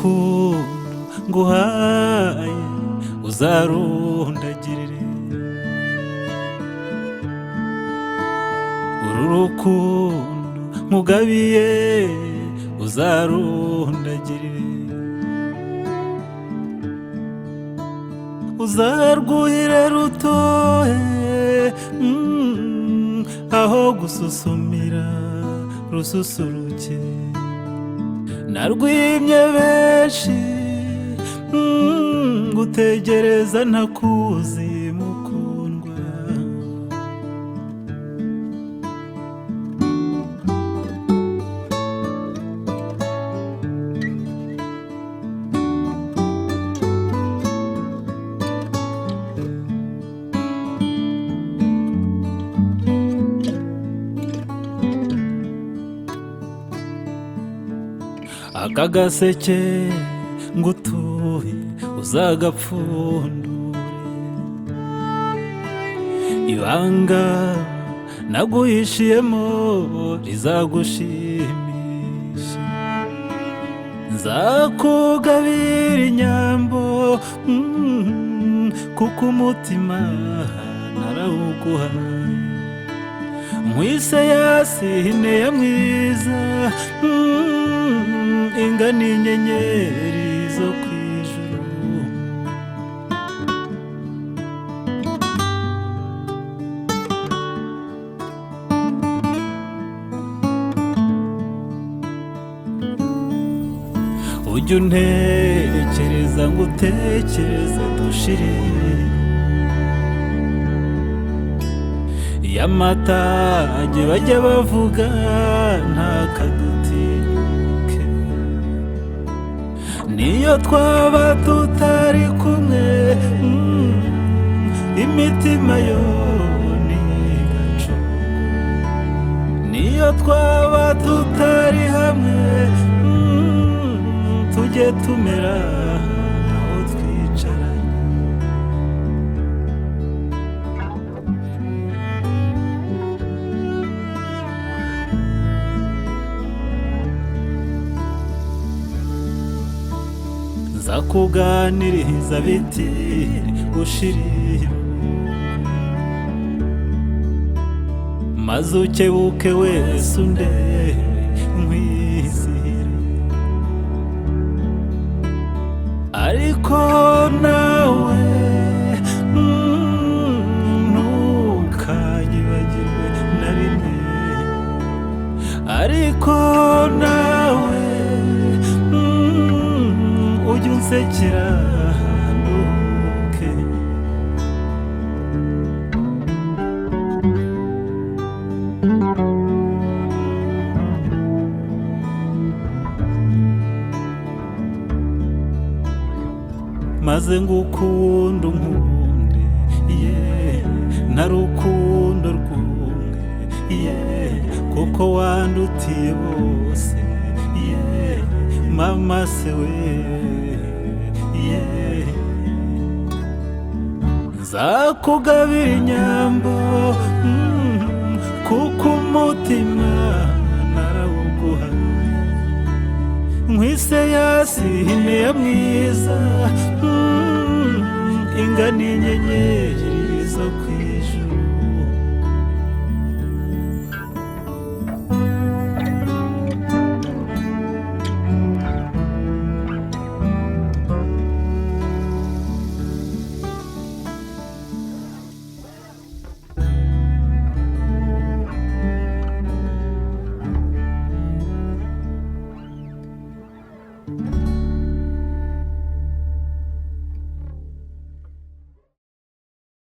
rukundo nguhaye uzarundagirire, uru rukundo nkugabiye uzarundagirire, uzarwuhire rutohe aho gususumira rususuruke, narwimye benshi ngutegereza ntakuzi mukundwa, aka gaseke ngutuye uzagapfundure, ibanga naguhishiyemo rizagushimisha, nzakugabira inyambo kuko umutima narawuguhaye, nkwise yasine ya mwiza ingana inyenyeri zo kwijuru, ujya untekereza ngutekereze dushire, y'amatage bajya bavuga ntakadutinyuke, niyo twaba tutari kumwe imitima yo ntigacoke, niyo twaba tutari hamwe tujye tumera aho twicaranye, nzakuganiriza biti gushirira, maze ukebuke wese undebe nkwizihire, ariko nawe ntukanyibagirwe na rimwe, ariko nawe ujya unsekera ntuke, maze ngukunda unkunde nta rukundo rwumwe kuko wandutiye bose mama se we, nzakugabira inyambo kuko umutima narawuguhaye, nkwise yasine ya mwiza ingana inyenyeri zo kwijuru.